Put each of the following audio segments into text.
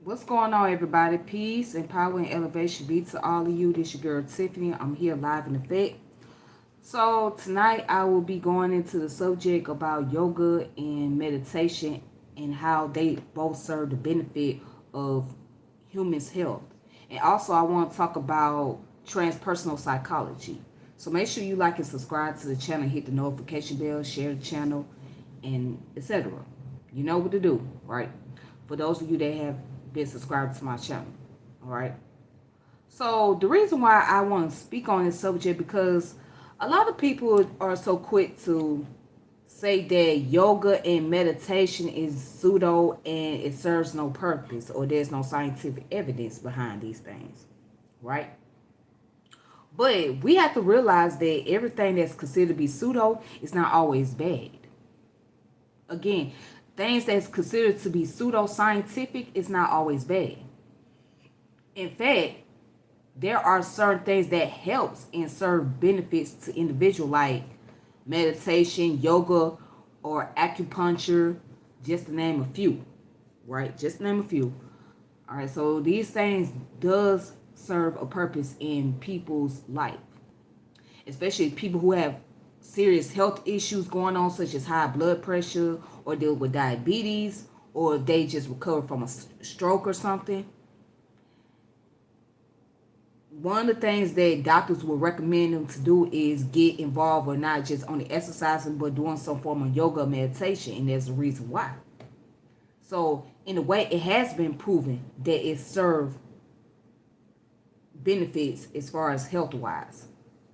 What's going on, everybody? Peace and power and elevation be to all of you. This your girl Tiffany. I'm here live in effect. So tonight I will be going into the subject about yoga and meditation and how they both serve the benefit of humans' health. And also I want to talk about transpersonal psychology. So make sure you like and subscribe to the channel, hit the notification bell, share the channel, and etc. You know what to do, right? For those of you that have been subscribed to my channel. All right. So the reason why I want to speak on this subject because a lot of people are so quick to say that yoga and meditation is pseudo and it serves no purpose or there's no scientific evidence behind these things, right? But we have to realize that everything that's considered to be pseudo is not always bad. Again, things that's considered to be pseudo-scientific is not always bad. In fact, there are certain things that helps and serve benefits to individual like meditation, yoga, or acupuncture, just to name a few, right? Just to name a few. All right, so these things does serve a purpose in people's life, especially people who have serious health issues going on, such as high blood pressure or deal with diabetes, or they just recover from a stroke or something. One of the things that doctors will recommend them to do is get involved or not just only exercising but doing some form of yoga meditation, and there's a reason why. So in a way, it has been proven that it serves benefits as far as health wise.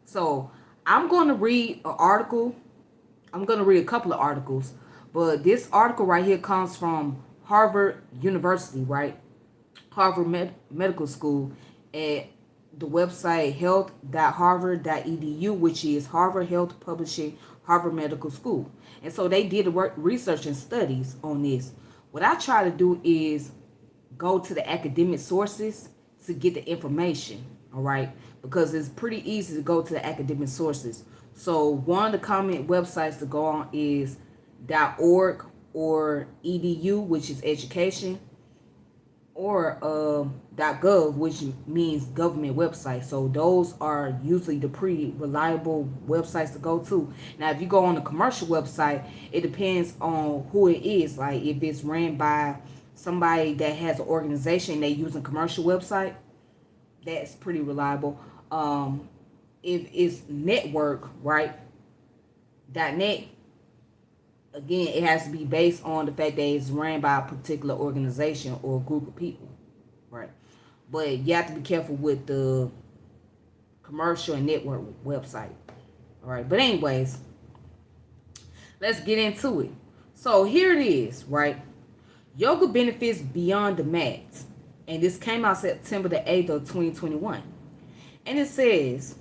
So I'm going to read an article. I'm going to read a couple of articles, but this article right here comes from Harvard University, right? Harvard Medical School at the website health.harvard.edu, which is Harvard Health Publishing Harvard Medical School. And so they did research and studies on this. What I try to do is go to the academic sources to get the information, all right? Because it's pretty easy to go to the academic sources. So one of the common websites to go on is .org or edu, which is education, or .gov, which means government website. So those are usually the pretty reliable websites to go to. Now, if you go on a commercial website, it depends on who it is. Like if it's ran by somebody that has an organization, they use a commercial website, that's pretty reliable. If it's network, right, .net, again, it has to be based on the fact that it's ran by a particular organization or group of people, right? But you have to be careful with the commercial and network website, all right? But anyways, let's get into it. So here it is, right? Yoga benefits beyond the mat. And this came out September the 8th of 2021. And it says,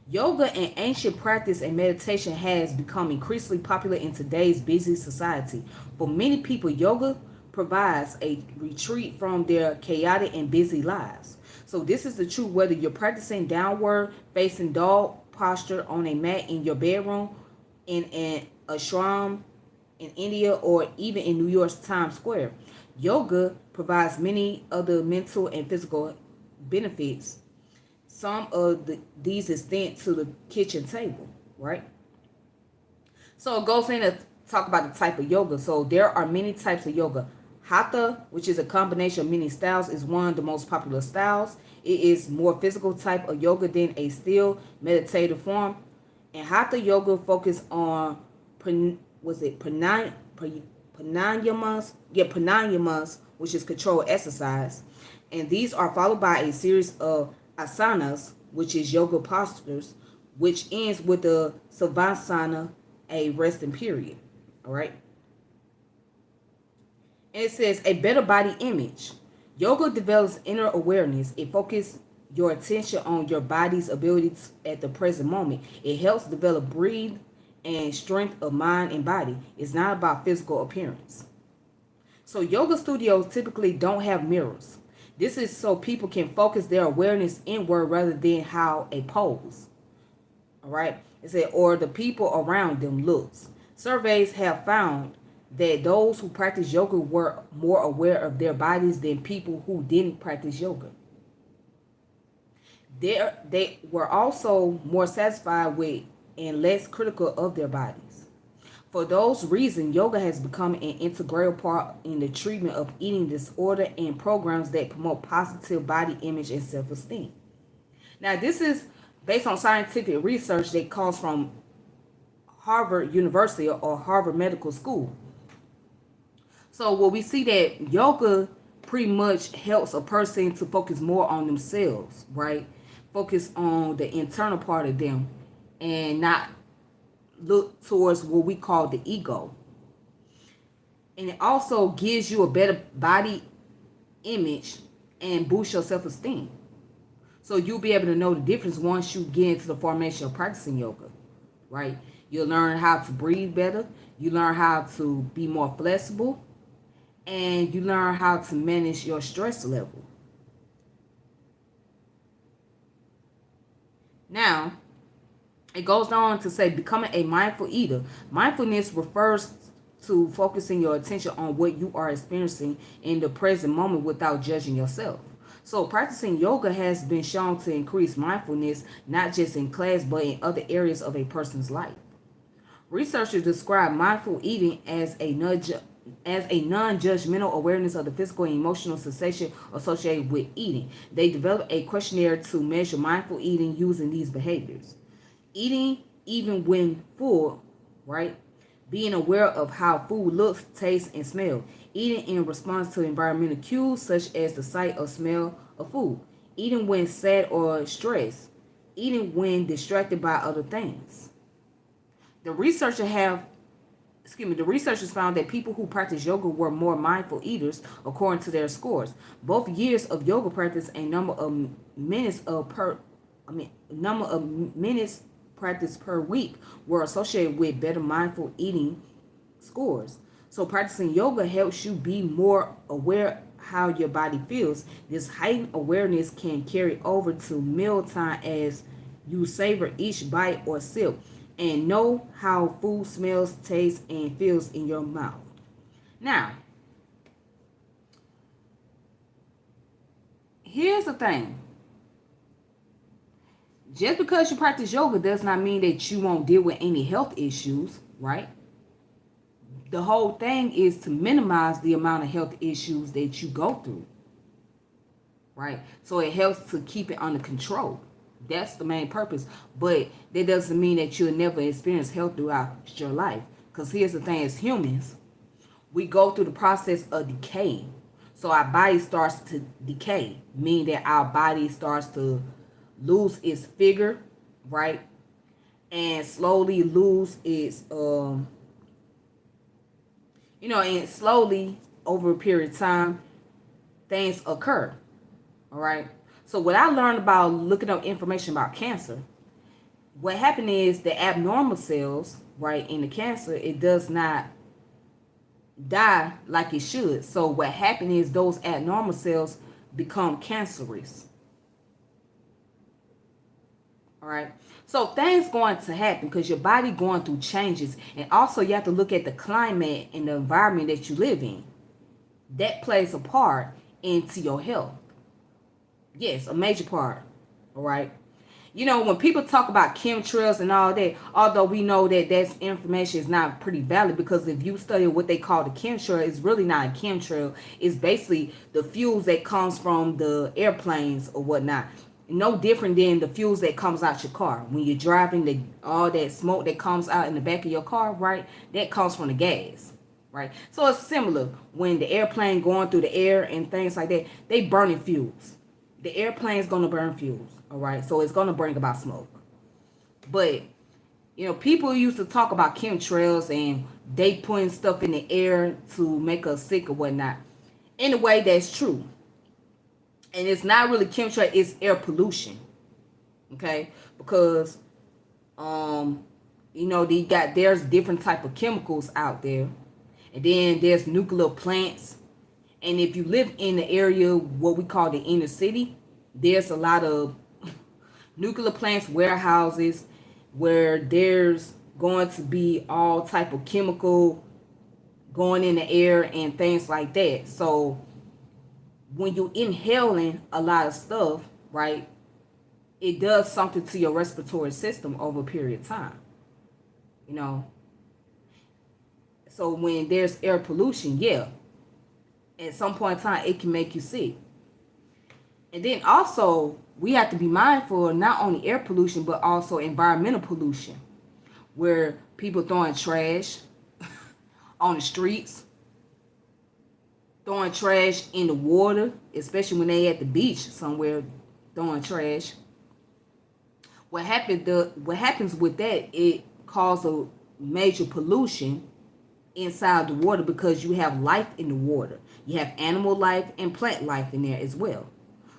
yoga, an ancient practice and meditation, has become increasingly popular in today's busy society. For many people, yoga provides a retreat from their chaotic and busy lives. So this is the truth whether you're practicing downward facing dog posture on a mat in your bedroom, in an ashram in India, or even in New York's Times Square. Yoga provides many other mental and physical benefits. Some of these extend to the kitchen table, right? So it goes in to talk about the type of yoga. So there are many types of yoga. Hatha, which is a combination of many styles, is one of the most popular styles. It is more physical type of yoga than a still meditative form. And Hatha yoga focus on pranayamas, which is controlled exercise. And these are followed by a series of asanas, which is yoga postures, which ends with the savasana, a resting period. All right. And it says a better body image. Yoga develops inner awareness. It focuses your attention on your body's abilities at the present moment. It helps develop breathe and strength of mind and body. It's not about physical appearance. So yoga studios typically don't have mirrors. This is so people can focus their awareness inward rather than how a pose. All right. It said, or the people around them looks. Surveys have found that those who practice yoga were more aware of their bodies than people who didn't practice yoga. They were also more satisfied with and less critical of their bodies. For those reasons, yoga has become an integral part in the treatment of eating disorder and programs that promote positive body image and self-esteem. Now, this is based on scientific research that comes from Harvard University or Harvard Medical School. So, what we see that yoga pretty much helps a person to focus more on themselves, right? Focus on the internal part of them and not look towards what we call the ego. And it also gives you a better body image and boosts your self-esteem. So you'll be able to know the difference once you get into the formation of practicing yoga, right? You'll learn how to breathe better. You learn how to be more flexible. And you learn how to manage your stress level. Now, it goes on to say becoming a mindful eater. Mindfulness refers to focusing your attention on what you are experiencing in the present moment without judging yourself. So practicing yoga has been shown to increase mindfulness not just in class but in other areas of a person's life. Researchers describe mindful eating as a non-judgmental awareness of the physical and emotional sensation associated with eating. They developed a questionnaire to measure mindful eating using these behaviors. Eating even when full, right? Being aware of how food looks, tastes, and smells. Eating in response to environmental cues such as the sight or smell of food. Eating when sad or stressed. Eating when distracted by other things. The researchers found that people who practice yoga were more mindful eaters according to their scores. Both years of yoga practice and number of minutes practice per week were associated with better mindful eating scores. So practicing yoga helps you be more aware how your body feels. This heightened awareness can carry over to mealtime as you savor each bite or sip and know how food smells, tastes, and feels in your mouth. Now, here's the thing. Just because you practice yoga does not mean that you won't deal with any health issues, right? The whole thing is to minimize the amount of health issues that you go through, right? So it helps to keep it under control. That's the main purpose. But that doesn't mean that you'll never experience health throughout your life. Because here's the thing, as humans, we go through the process of decaying. So our body starts to decay, meaning that our body starts to lose its figure, right? And slowly lose its, and slowly over a period of time, things occur, all right? So what I learned about looking up information about cancer, what happened is the abnormal cells, right, in the cancer, it does not die like it should. So what happened is those abnormal cells become cancerous. All right. So things going to happen because your body going through changes. And also you have to look at the climate and the environment that you live in. That plays a part into your health. Yes, a major part. All right. When people talk about chemtrails and all that, although we know that that information is not pretty valid, because if you study what they call the chemtrail, it's really not a chemtrail. It's basically the fuels that comes from the airplanes or whatnot. No different than the fuels that comes out your car. When you're driving, all that smoke that comes out in the back of your car, right? That comes from the gas, right? So it's similar. When the airplane going through the air and things like that, they burning fuels. The airplane's going to burn fuels, all right? So it's going to bring about smoke. But, people used to talk about chemtrails and they putting stuff in the air to make us sick or whatnot. In a way, that's true. And it's not really chemtrail, it's air pollution, okay? Because, there's different type of chemicals out there. And then there's nuclear plants. And if you live in the area, what we call the inner city, there's a lot of nuclear plants, warehouses, where there's going to be all type of chemical going in the air and things like that. So when you're inhaling a lot of stuff, right, it does something to your respiratory system over a period of time. You know, so when there's air pollution, yeah, at some point in time, it can make you sick. And then also, we have to be mindful of not only air pollution, but also environmental pollution, where people throwing trash on the streets, throwing trash in the water, especially when they at the beach somewhere throwing trash. What happens with that, it causes a major pollution inside the water because you have life in the water. You have animal life and plant life in there as well.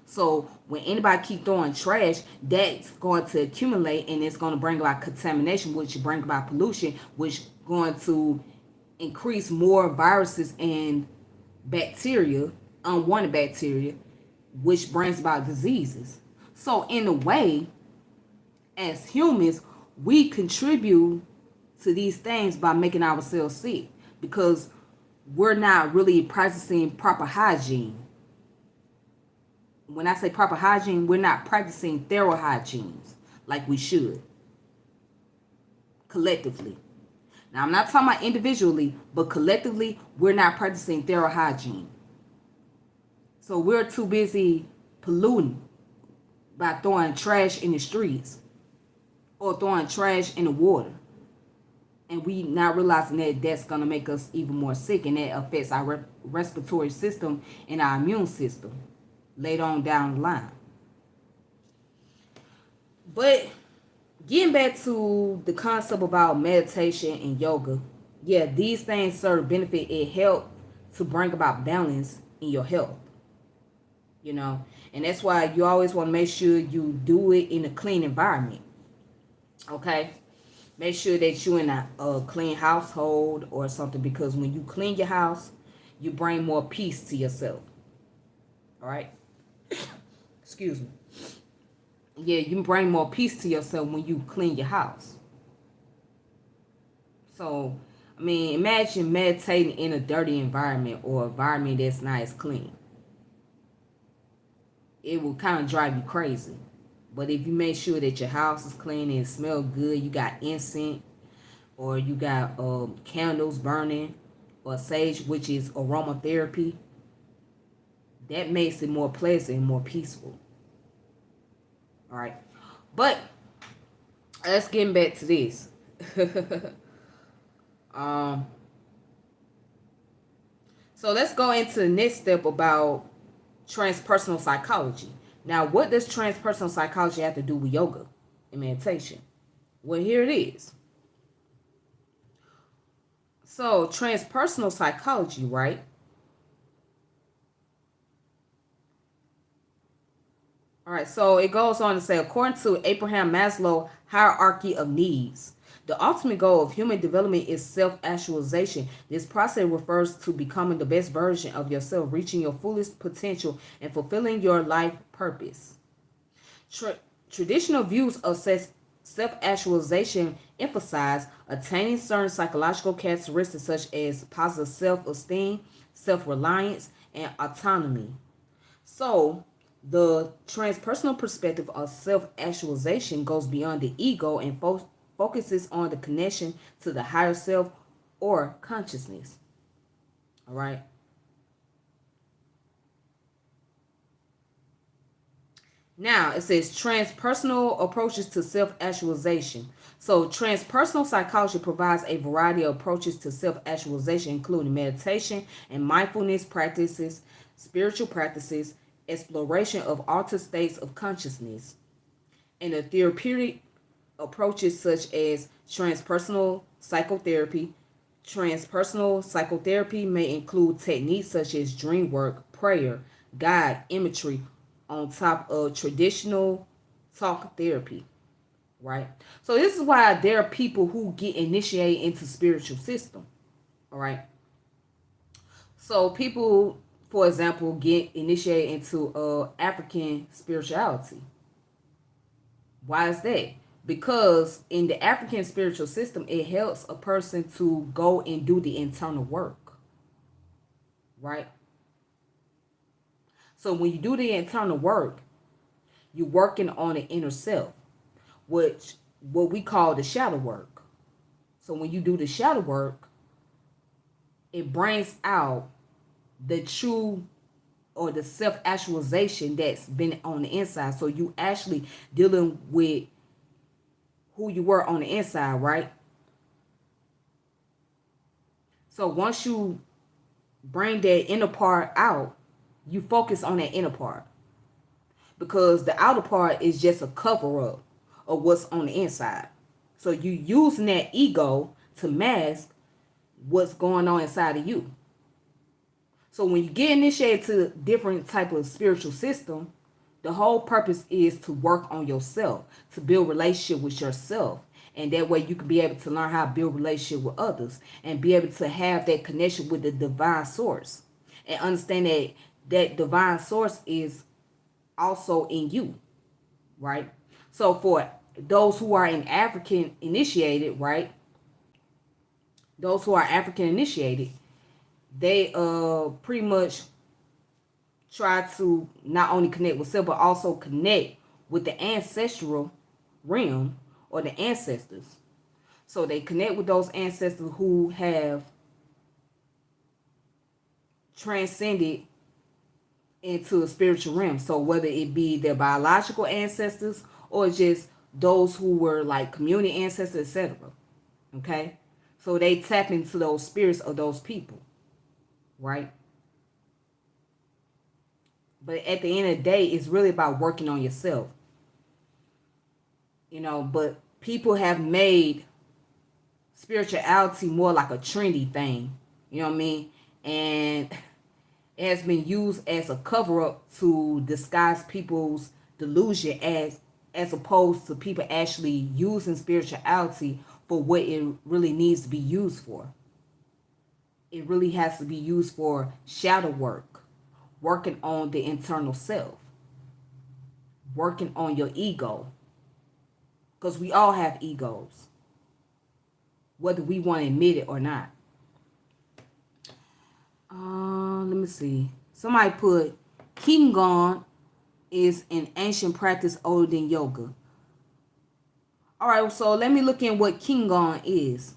So when anybody keep throwing trash, that's going to accumulate and it's going to bring about contamination, which bring about pollution, which going to increase more viruses and bacteria, unwanted bacteria, which brings about diseases. So in a way, as humans, we contribute to these things by making ourselves sick because we're not really practicing proper hygiene. When I say proper hygiene, we're not practicing thorough hygiene like we should collectively. Now, I'm not talking about individually, but collectively, we're not practicing thorough hygiene. So we're too busy polluting by throwing trash in the streets or throwing trash in the water. And we not realizing that that's going to make us even more sick, and that affects our respiratory system and our immune system later on down the line. But getting back to the concept about meditation and yoga, yeah, these things serve benefit. It help to bring about balance in your health, you know, and that's why you always want to make sure you do it in a clean environment. Okay, make sure that you're in a clean household or something, because when you clean your house, you bring more peace to yourself. All right. Excuse me. Yeah, you bring more peace to yourself when you clean your house. So, I mean, imagine meditating in a dirty environment or an environment that's not as clean. It will kind of drive you crazy. But if you make sure that your house is clean and it smells good, you got incense or you got candles burning or sage, which is aromatherapy, that makes it more pleasant and more peaceful. All right. But let's get back to this. So let's go into the next step about transpersonal psychology. Now, what does transpersonal psychology have to do with yoga and meditation? Well, here it is. So, transpersonal psychology, right? All right, so it goes on to say, according to Abraham Maslow hierarchy of needs, the ultimate goal of human development is self-actualization. This process refers to becoming the best version of yourself, reaching your fullest potential, and fulfilling your life purpose. Traditional views of self-actualization emphasize attaining certain psychological characteristics such as positive self-esteem, self-reliance, and autonomy. So, the transpersonal perspective of self-actualization goes beyond the ego and focuses on the connection to the higher self or consciousness. All right. Now it says transpersonal approaches to self-actualization. So transpersonal psychology provides a variety of approaches to self-actualization, including meditation and mindfulness practices, spiritual practices, exploration of altered states of consciousness, and the therapeutic approaches such as transpersonal psychotherapy. Transpersonal psychotherapy may include techniques such as dream work, prayer, guide imagery, on top of traditional talk therapy, right? So this is why there are people who get initiated into spiritual system, all right? So people, for example, get initiated into African spirituality. Why is that? Because in the African spiritual system, it helps a person to go and do the internal work. right? So when you do the internal work, you're working on the inner self, which what we call the shadow work. So when you do the shadow work, it brings out the true or the self-actualization that's been on the inside. So you actually dealing with who you were on the inside, right? So once you bring that inner part out, you focus on that inner part, because the outer part is just a cover up of what's on the inside. So you using that ego to mask what's going on inside of you. So when you get initiated to different type of spiritual system, the whole purpose is to work on yourself, to build relationship with yourself. And that way you can be able to learn how to build relationship with others and be able to have that connection with the divine source. And understand that that divine source is also in you, right? So for those who are in African initiated, right? Those who are African initiated, they pretty much try to not only connect with self but also connect with the ancestral realm or the ancestors. So they connect with those ancestors who have transcended into a spiritual realm. So whether it be their biological ancestors or just those who were like community ancestors, etc. Okay? So they tap into those spirits of those people, right? But at the end of the day, it's really about working on yourself. But people have made spirituality more like a trendy thing. You know what I mean? And it has been used as a cover up to disguise people's delusion as opposed to people actually using spirituality for what it really needs to be used for. It really has to be used for shadow work, working on the internal self, working on your ego. Because we all have egos, whether we want to admit it or not. Let me see. Somebody put Qigong is an ancient practice older than yoga. All right, so let me look in what Qigong is.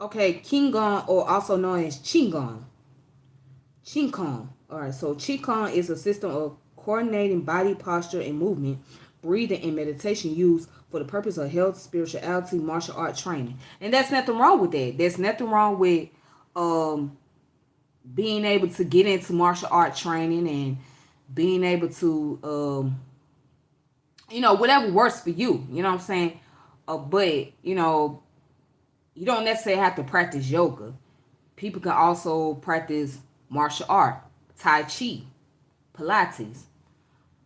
Okay, Qigong, or also known as Qigong. Qigong. All right, so Qigong is a system of coordinating body posture and movement, breathing, and meditation used for the purpose of health, spirituality, martial art training. And that's nothing wrong with that. There's nothing wrong with being able to get into martial art training and being able to whatever works for you. You know what I'm saying? But you don't necessarily have to practice yoga. People can also practice martial art, Tai Chi, Pilates,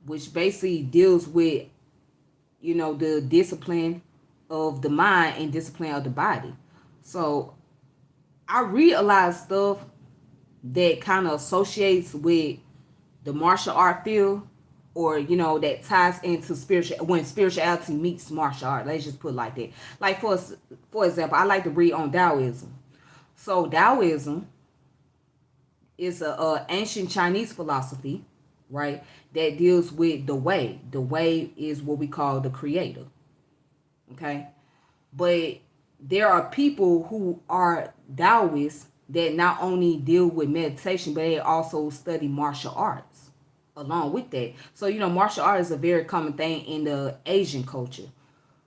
which basically deals with, the discipline of the mind and discipline of the body. So I read a lot of stuff that kind of associates with the martial art field, or that ties into spiritual, when spirituality meets martial art. Let's just put it like that. Like for example, I like to read on Taoism. So Taoism is a ancient Chinese philosophy, right? That deals with the way. The way is what we call the creator. Okay, but there are people who are Taoists that not only deal with meditation, but they also study martial arts along with that. So martial art is a very common thing in the Asian culture.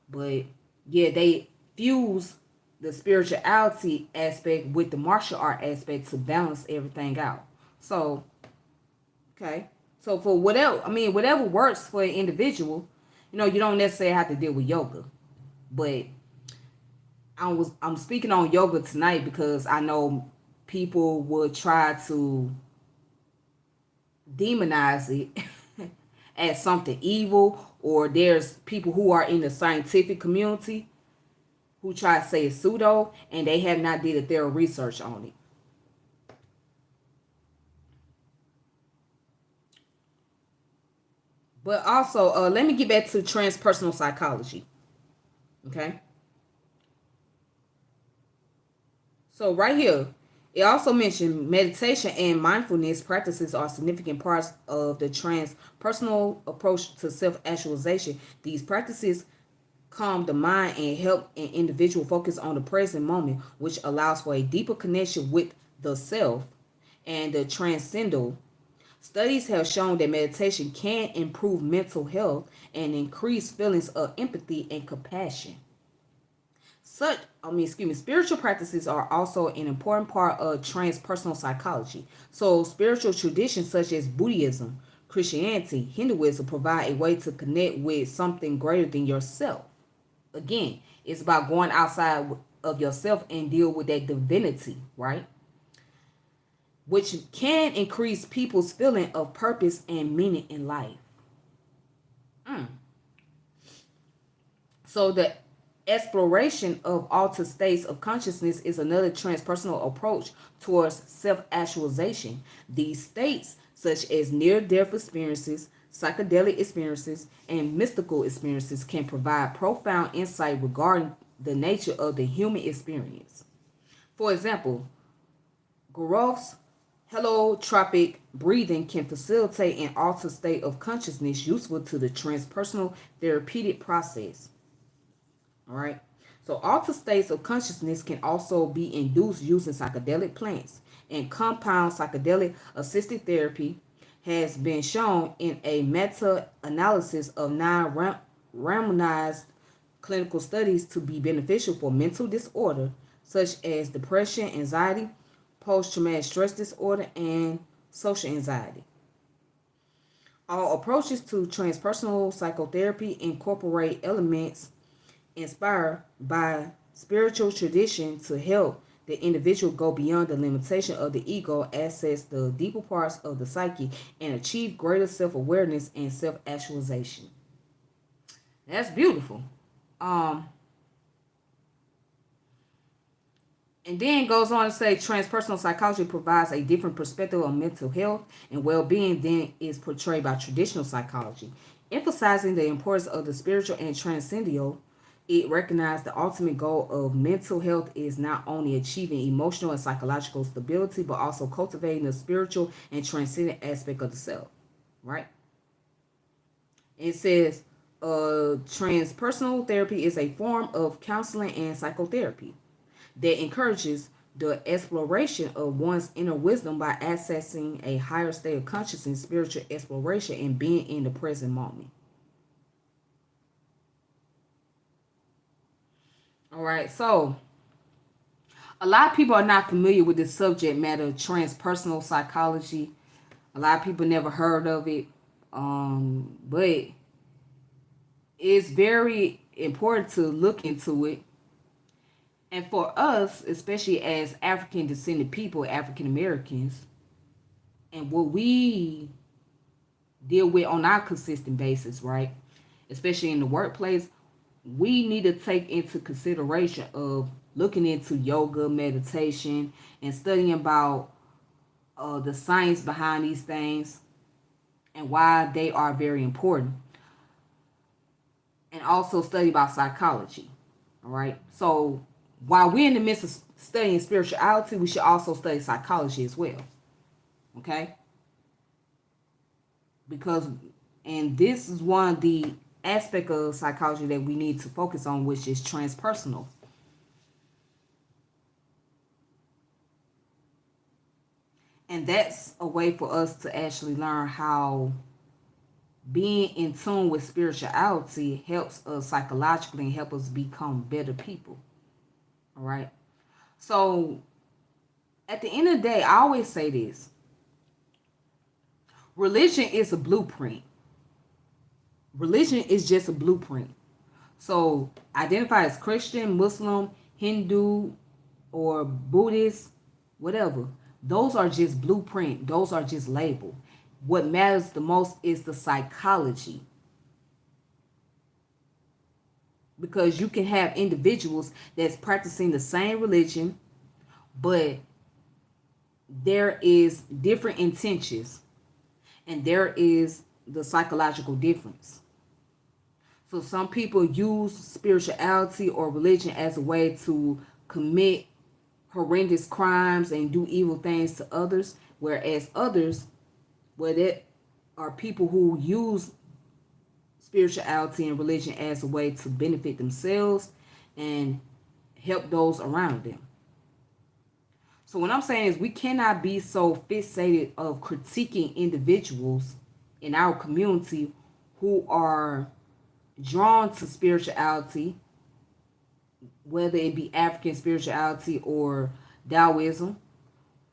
But yeah, they fuse the spirituality aspect with the martial art aspect to balance everything out. So, okay. So for whatever works for an individual, you don't necessarily have to deal with yoga. But I'm speaking on yoga tonight because I know people would try to demonize it as something evil, or there's people who are in the scientific community who try to say it's pseudo, and they have not did a thorough research on it. But also, let me get back to transpersonal psychology. Okay. So right here, it also mentioned meditation and mindfulness practices are significant parts of the transpersonal approach to self-actualization. These practices calm the mind and help an individual focus on the present moment, which allows for a deeper connection with the self and the transcendental. Studies have shown that meditation can improve mental health and increase feelings of empathy and compassion. Spiritual practices are also an important part of transpersonal psychology. So, spiritual traditions such as Buddhism, Christianity, Hinduism provide a way to connect with something greater than yourself. Again, it's about going outside of yourself and deal with that divinity, right? Which can increase people's feeling of purpose and meaning in life. Mm. So the exploration of altered states of consciousness is another transpersonal approach towards self-actualization. These states, such as near-death experiences, psychedelic experiences, and mystical experiences, can provide profound insight regarding the nature of the human experience. For example, Groff's holotropic breathing can facilitate an altered state of consciousness useful to the transpersonal therapeutic process. All right. So altered states of consciousness can also be induced using psychedelic plants, and compound psychedelic assisted therapy has been shown in a meta-analysis of non-randomized clinical studies to be beneficial for mental disorder such as depression, anxiety, post-traumatic stress disorder, and social anxiety. All approaches to transpersonal psychotherapy incorporate elements inspired by spiritual tradition to help the individual go beyond the limitation of the ego, access the deeper parts of the psyche, and achieve greater self-awareness and self-actualization. That's beautiful. Um, and then goes on to say transpersonal psychology provides a different perspective on mental health and well-being than is portrayed by traditional psychology, emphasizing the importance of the spiritual and transcendental. It recognized the ultimate goal of mental health is not only achieving emotional and psychological stability, but also cultivating the spiritual and transcendent aspect of the self. Right? It says transpersonal therapy is a form of counseling and psychotherapy that encourages the exploration of one's inner wisdom by accessing a higher state of consciousness, spiritual exploration, and being in the present moment. All right, so a lot of people are not familiar with this subject matter, transpersonal psychology. A lot of people never heard of it, but it's very important to look into it. And for us, especially as African descended people, African Americans, and what we deal with on our consistent basis, right? Especially in the workplace, we need to take into consideration of looking into yoga, meditation, and studying about the science behind these things and why they are very important. And also study about psychology. All right. So while we're in the midst of studying spirituality, we should also study psychology as well. Okay. Because, and this is one of the aspect of psychology that we need to focus on, which is transpersonal. And that's a way for us to actually learn how being in tune with spirituality helps us psychologically and help us become better people. All right. So at the end of the day, I always say this: religion is a blueprint. Religion is just a blueprint. So identify as Christian, Muslim, Hindu, or Buddhist, whatever. Those are just blueprint. Those are just label. What matters the most is the psychology. Because you can have individuals that's practicing the same religion, but there is different intentions, and there is the psychological difference. So some people use spirituality or religion as a way to commit horrendous crimes and do evil things to others, whereas others, where there are people who use spirituality and religion as a way to benefit themselves and help those around them. So what I'm saying is we cannot be so fixated of critiquing individuals in our community who are drawn to spirituality, whether it be African spirituality or Taoism.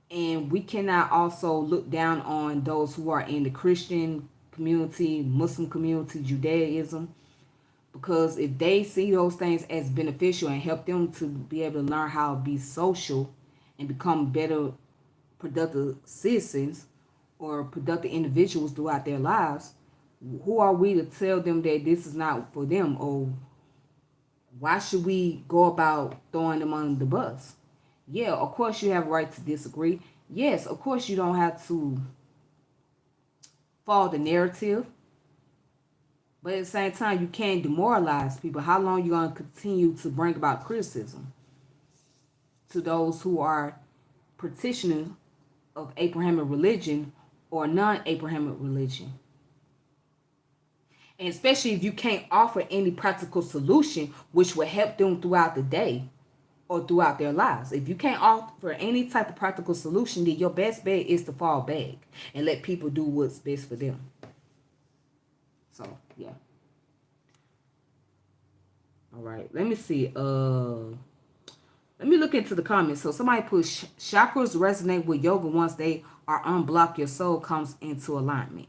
And we cannot also look down on those who are in the Christian community, Muslim community, Judaism, because if they see those things as beneficial and help them to be able to learn how to be social and become better productive citizens or productive individuals throughout their lives, who are we to tell them that this is not for them, or why should we go about throwing them under the bus? Yeah, of course you have a right to disagree. Yes, of course you don't have to follow the narrative. But at the same time, you can't demoralize people. How long you going to continue to bring about criticism to those who are practitioners of Abrahamic religion or non-Abrahamic religion? And especially if you can't offer any practical solution which will help them throughout the day or throughout their lives. If you can't offer any type of practical solution, then your best bet is to fall back and let people do what's best for them. So, yeah. All right. Let me see. Let me look into the comments. So somebody put chakras resonate with yoga once they are unblocked. Your soul comes into alignment.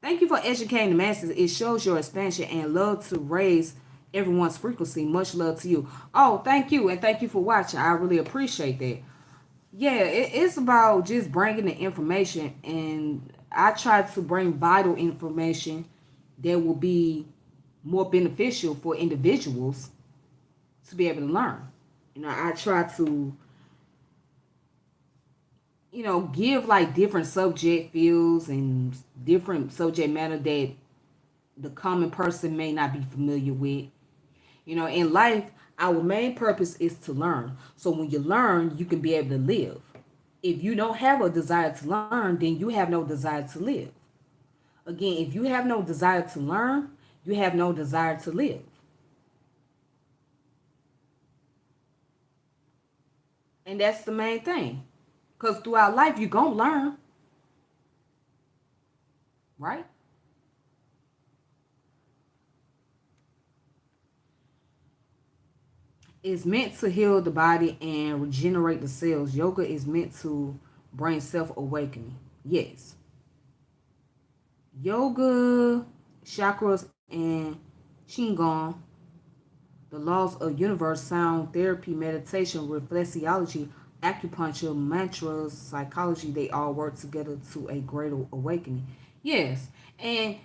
Thank you for educating the masses. It shows your expansion and love to raise everyone's frequency. Much love to you. Oh, thank you. And thank you for watching. I really appreciate that. Yeah, it's about just bringing the information. And I try to bring vital information that will be more beneficial for individuals to be able to learn. I try to, give like different subject fields and different subject matter that the common person may not be familiar with. In life, our main purpose is to learn. So when you learn, you can be able to live. If you don't have a desire to learn, then you have no desire to live. Again, if you have no desire to learn, you have no desire to live. And that's the main thing. Because throughout life, you're going to learn. Right? It's meant to heal the body and regenerate the cells. Yoga is meant to bring self-awakening. Yes. Yoga, chakras, and Qigong, the laws of universe, sound therapy, meditation, reflexology, acupuncture, mantras, psychology, they all work together to a greater awakening. Yes. And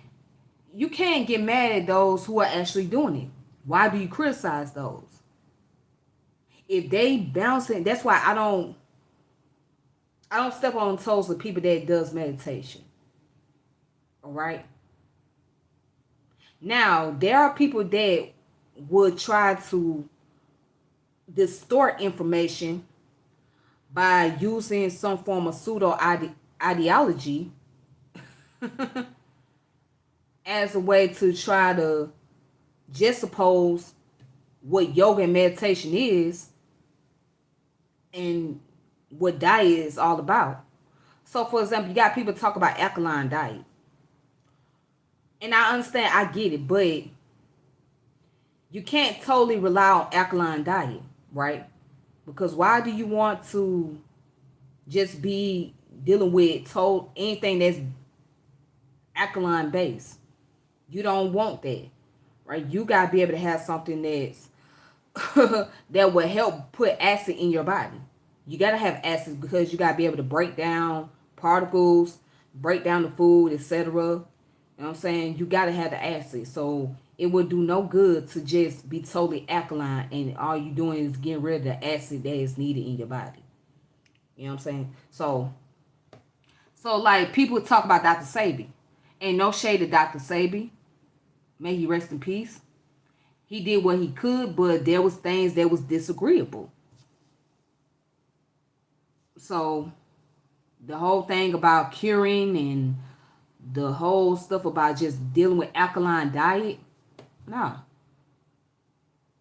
you can't get mad at those who are actually doing it. Why do you criticize those? If they bounce it, that's why I don't step on toes of people that does meditation. All right. Now, there are people that would try to distort information by using some form of pseudo ideology as a way to try to juxtapose what yoga and meditation is and what diet is all about. So, for example, you got people talk about alkaline diet. And I understand, I get it, but you can't totally rely on alkaline diet, right? Because why do you want to just be dealing with anything that's alkaline based? You don't want that, right? You got to be able to have something that's that will help put acid in your body. You got to have acid because you got to be able to break down particles, break down the food, etc. You know what I'm saying? You got to have the acid. So it would do no good to just be totally alkaline and all you doing is getting rid of the acid that is needed in your body. You know what I'm saying? So like people talk about Dr. Sabi. Ain't no shade to Dr. Sabi. May he rest in peace. He did what he could, but there was things that was disagreeable. So the whole thing about curing and the whole stuff about just dealing with alkaline diet, no.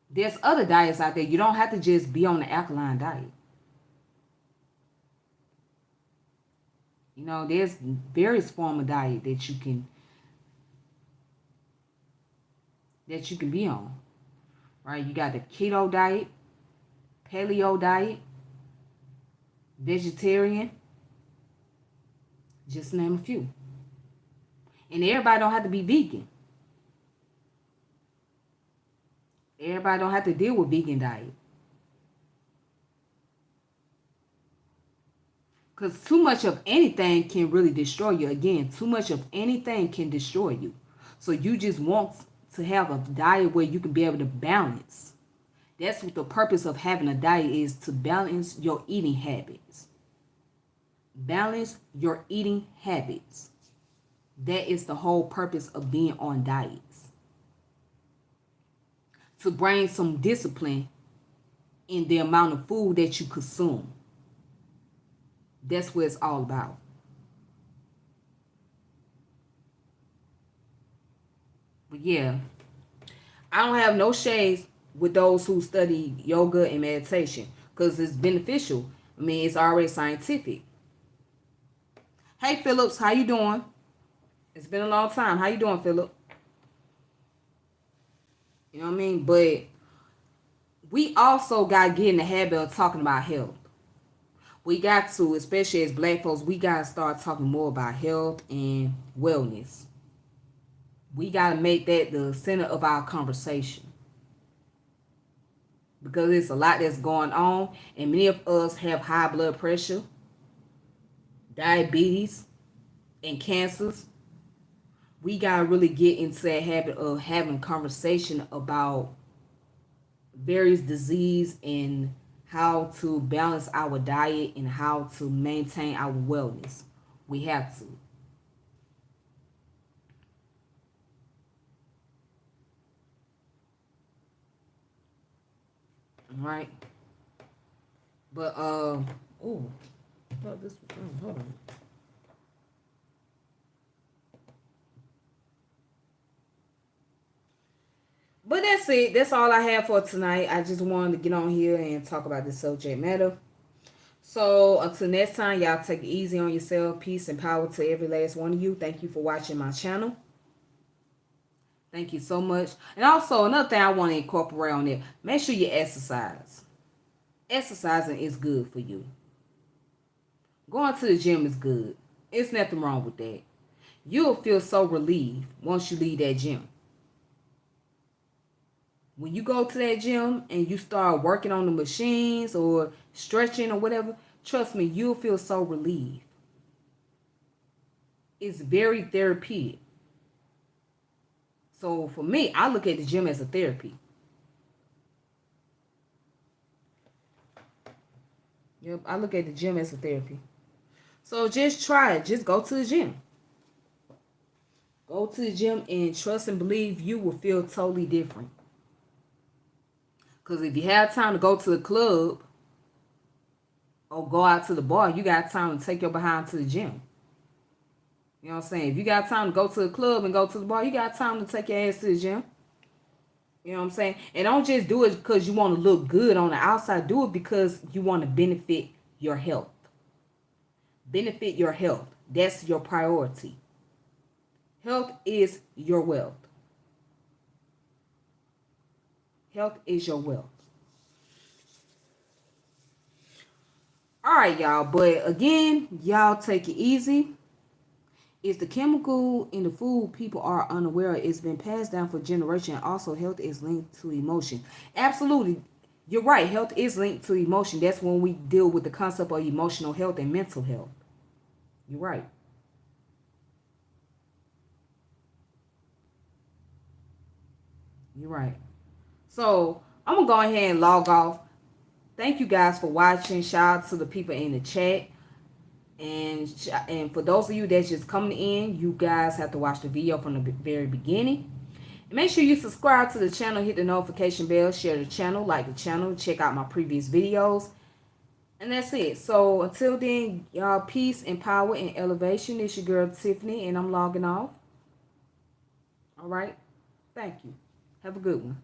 There's other diets out there. You don't have to just be on the alkaline diet. You know, there's various form of diet that you can be on. Right? You got the keto diet, paleo diet, vegetarian, just name a few. And everybody don't have to be vegan. Everybody don't have to deal with vegan diet. Because too much of anything can really destroy you. Again, too much of anything can destroy you. So you just want to have a diet where you can be able to balance. That's what the purpose of having a diet is, to balance your eating habits. Balance your eating habits. That is the whole purpose of being on diets. To bring some discipline in the amount of food that you consume. That's what it's all about. But yeah, I don't have no shades with those who study yoga and meditation because it's beneficial. I mean, it's already scientific. Hey, Phillips, how you doing? It's been a long time. How you doing, Phillip? You know what I mean? But we also got to get in the habit of talking about health. We got to, especially as black folks, we got to start talking more about health and wellness. We got to make that the center of our conversation. Because it's a lot that's going on. And many of us have high blood pressure, diabetes, and cancers. We got to really get into that habit of having conversation about various disease and how to balance our diet and how to maintain our wellness. We have to. Right? But oh, thought this was hold on. But that's it. That's all I have for tonight. I just wanted to get on here and talk about this subject matter. So until next time, y'all take it easy on yourself. Peace and power to every last one of you. Thank you for watching my channel. Thank you so much. And also another thing I want to incorporate on there. Make sure you exercise. Exercising is good for you. Going to the gym is good. It's nothing wrong with that. You'll feel so relieved once you leave that gym. When you go to that gym and you start working on the machines or stretching or whatever, trust me, you'll feel so relieved. It's very therapeutic. So for me, I look at the gym as a therapy. Yep, I look at the gym as a therapy. So just try it. Just go to the gym. Go to the gym and trust and believe you will feel totally different. Because if you have time to go to the club or go out to the bar, you got time to take your behind to the gym. You know what I'm saying? If you got time to go to the club and go to the bar, you got time to take your ass to the gym. You know what I'm saying? And don't just do it because you want to look good on the outside. Do it because you want to benefit your health. Benefit your health. That's your priority. Health is your wealth. Health is your wealth. All right, y'all. But again, y'all take it easy. It's the chemical in the food people are unaware of. It's been passed down for generations. Also, health is linked to emotion. Absolutely. You're right. Health is linked to emotion. That's when we deal with the concept of emotional health and mental health. You're right. You're right. So I'm going to go ahead and log off. Thank you guys for watching. Shout out to the people in the chat. And for those of you that's just coming in, you guys have to watch the video from the very beginning. And make sure you subscribe to the channel, hit the notification bell, share the channel, like the channel, check out my previous videos. And that's it. So until then, y'all, peace and power and elevation. It's your girl Tiffany, and I'm logging off. All right. Thank you. Have a good one.